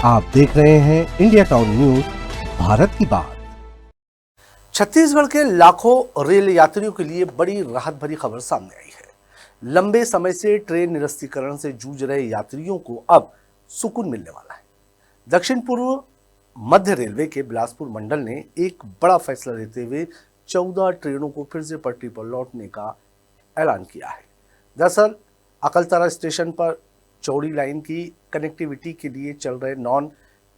आप देख रहे हैं इंडिया टाउन न्यूज, भारत की बात। छत्तीसगढ़ के लाखों रेल यात्रियों के लिए बड़ी राहत भरी खबर सामने आई है। लंबे समय से ट्रेन निरस्तीकरण से जूझ रहे यात्रियों को अब सुकून मिलने वाला है। दक्षिण पूर्व मध्य रेलवे के बिलासपुर मंडल ने एक बड़ा फैसला लेते हुए 14 ट्रेनों को फिर से पटरी पर लौटने का ऐलान किया है। दरअसल अकलतरा स्टेशन पर चौड़ी लाइन की कनेक्टिविटी के लिए चल रहे नॉन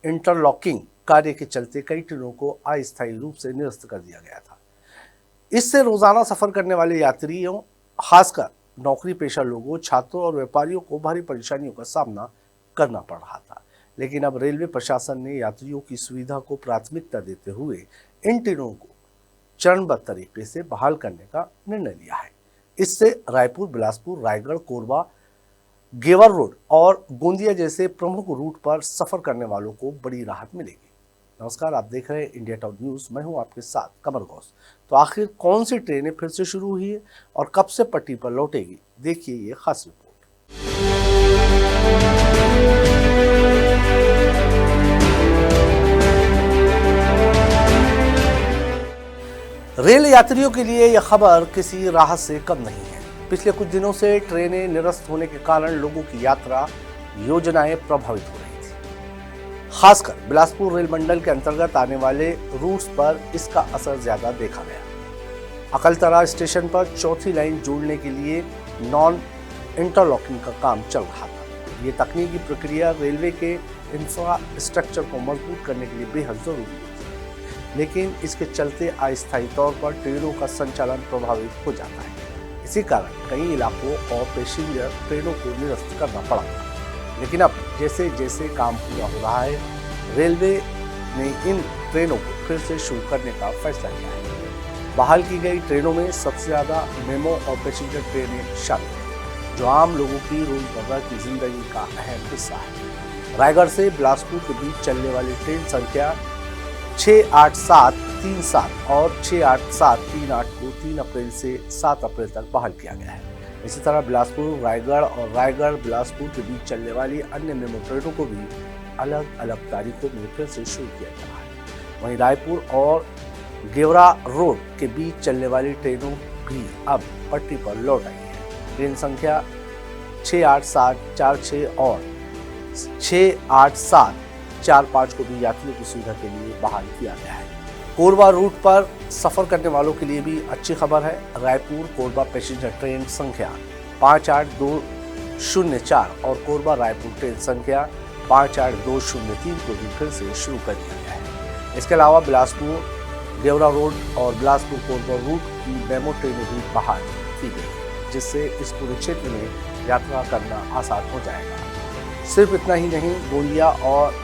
इंटरलॉकिंग कार्य के चलते कई ट्रेनों को अस्थायी रूप से निरस्त कर दिया गया था। इससे रोजाना सफर करने वाले यात्रियों, खासकर नौकरी पेशा लोगों, छात्रों और व्यापारियों को भारी परेशानियों का सामना करना पड़ रहा था। लेकिन अब रेलवे प्रशासन ने यात्रियों की सुविधा को प्राथमिकता देते हुए इन ट्रेनों को चरणबद्ध तरीके से बहाल करने का निर्णय लिया है। इससे रायपुर, बिलासपुर, रायगढ़, कोरबा, गेवर रोड और गोंदिया जैसे प्रमुख रूट पर सफर करने वालों को बड़ी राहत मिलेगी। नमस्कार, आप देख रहे हैं इंडिया टाउन न्यूज। मैं हूं आपके साथ कमर घोष। तो आखिर कौन सी ट्रेनें फिर से शुरू हुई है और कब से पटरी पर लौटेगी, देखिए ये खास रिपोर्ट। रेल यात्रियों के लिए यह खबर किसी राहत से कम नहीं है। पिछले कुछ दिनों से ट्रेनें निरस्त होने के कारण लोगों की यात्रा योजनाएं प्रभावित हो रही थी। खासकर बिलासपुर रेल मंडल के अंतर्गत आने वाले रूट्स पर इसका असर ज्यादा देखा गया। अकलतरा स्टेशन पर चौथी लाइन जोड़ने के लिए नॉन इंटरलॉकिंग का काम चल रहा था। ये तकनीकी प्रक्रिया रेलवे के इंफ्रास्ट्रक्चर को मजबूत करने के लिए बेहद जरूरी होती है, लेकिन इसके चलते अस्थायी तौर पर ट्रेनों का संचालन प्रभावित हो जाता है। इसी कारण कई इलाकों और पैसेंजर ट्रेनों को निरस्त करना पड़ा था। लेकिन अब जैसे जैसे काम पूरा हो रहा है, रेलवे ने इन ट्रेनों को फिर से शुरू करने का फैसला किया है। बहाल की गई ट्रेनों में सबसे ज़्यादा मेमो और पैसेंजर ट्रेनें शामिल हैं, जो आम लोगों की रोजमर्रा की जिंदगी का अहम हिस्सा है। रायगढ़ से बिलासपुर के बीच चलने वाली ट्रेन संख्या 68737 और 68738 को 3 अप्रैल से 7 अप्रैल तक बहाल किया गया है। इसी तरह बिलासपुर, रायगढ़ और रायगढ़ बिलासपुर के बीच चलने वाली अन्य मेमो ट्रेनों को भी अलग अलग तारीखों में फिर से शुरू किया जा रहा है। वहीं रायपुर और गेवरा रोड के बीच चलने वाली ट्रेनों भी अब पटरी पर लौट आई है। ट्रेन संख्या 68746 और 68745 को भी यात्रियों की सुविधा के लिए बहाल किया गया है। कोरबा रूट पर सफर करने वालों के लिए भी अच्छी खबर है। रायपुर कोरबा पैसेंजर ट्रेन संख्या 58204 और कोरबा रायपुर ट्रेन संख्या 58203 को भी फिर से शुरू कर दिया गया है। इसके अलावा बिलासपुर गेवरा रोड और बिलासपुर कोरबा रूट की मेमो ट्रेनें भी बहाल की गई, जिससे इस पूरे क्षेत्र में यात्रा करना आसान हो जाएगा। सिर्फ इतना ही नहीं, गोंदिया और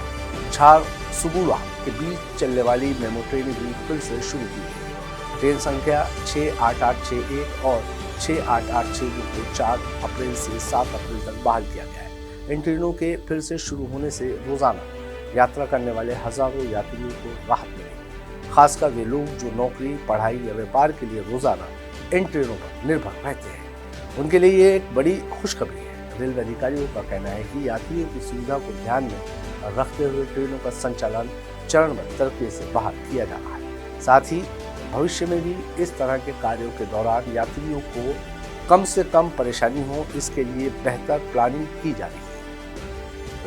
झारसुगुड़ा के बीच चलने वाली मेमो ट्रेनें भी फिर से शुरू की गई। ट्रेन संख्या 68861 और 68862 को 4 अप्रैल से 7 अप्रैल तक बहाल किया गया है। इन ट्रेनों के फिर से शुरू होने से रोजाना यात्रा करने वाले हजारों यात्रियों को राहत मिलेगी। खासकर वे लोग जो नौकरी, पढ़ाई या व्यापार के लिए रोजाना इन ट्रेनों पर निर्भर रहते हैं, उनके लिए ये एक बड़ी खुशखबरी है। रेलवे अधिकारियों का कहना है कि यात्रियों की सुविधा को ध्यान में रखते हुए ट्रेनों का संचालन चरणबद्ध तरीके से बहाल किया जा रहा है। साथ ही भविष्य में भी इस तरह के कार्यों के दौरान यात्रियों को कम से कम परेशानी हो, इसके लिए बेहतर प्लानिंग की जा रही है।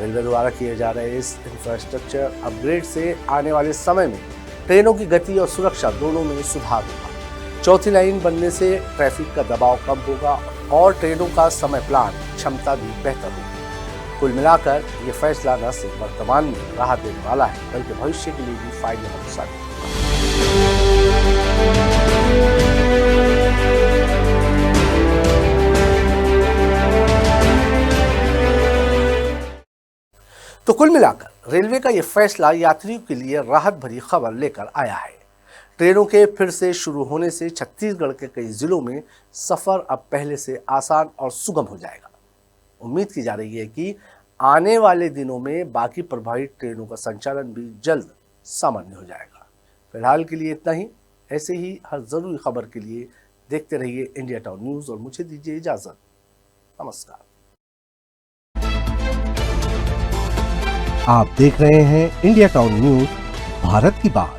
रेलवे द्वारा किए जा रहे इस इंफ्रास्ट्रक्चर अपग्रेड से आने वाले समय में ट्रेनों की गति और सुरक्षा दोनों में सुधार होगा। चौथी लाइन बनने से ट्रैफिक का दबाव कम होगा और ट्रेनों का समय प्लान क्षमता भी बेहतर होगी। कुल मिलाकर ये फैसला न सिर्फ वर्तमान में राहत देने वाला है, बल्कि भविष्य के लिए भी फायदेमंद साबित होगा। तो कुल मिलाकर रेलवे का यह फैसला यात्रियों के लिए राहत भरी खबर लेकर आया है। ट्रेनों के फिर से शुरू होने से छत्तीसगढ़ के कई जिलों में सफर अब पहले से आसान और सुगम हो जाएगा। उम्मीद की जा रही है कि आने वाले दिनों में बाकी प्रभावित ट्रेनों का संचालन भी जल्द सामान्य हो जाएगा। फिलहाल के लिए इतना ही। ऐसे ही हर जरूरी खबर के लिए देखते रहिए इंडिया टाउन न्यूज और मुझे दीजिए इजाजत। नमस्कार। आप देख रहे हैं इंडिया टाउन न्यूज, भारत की बात।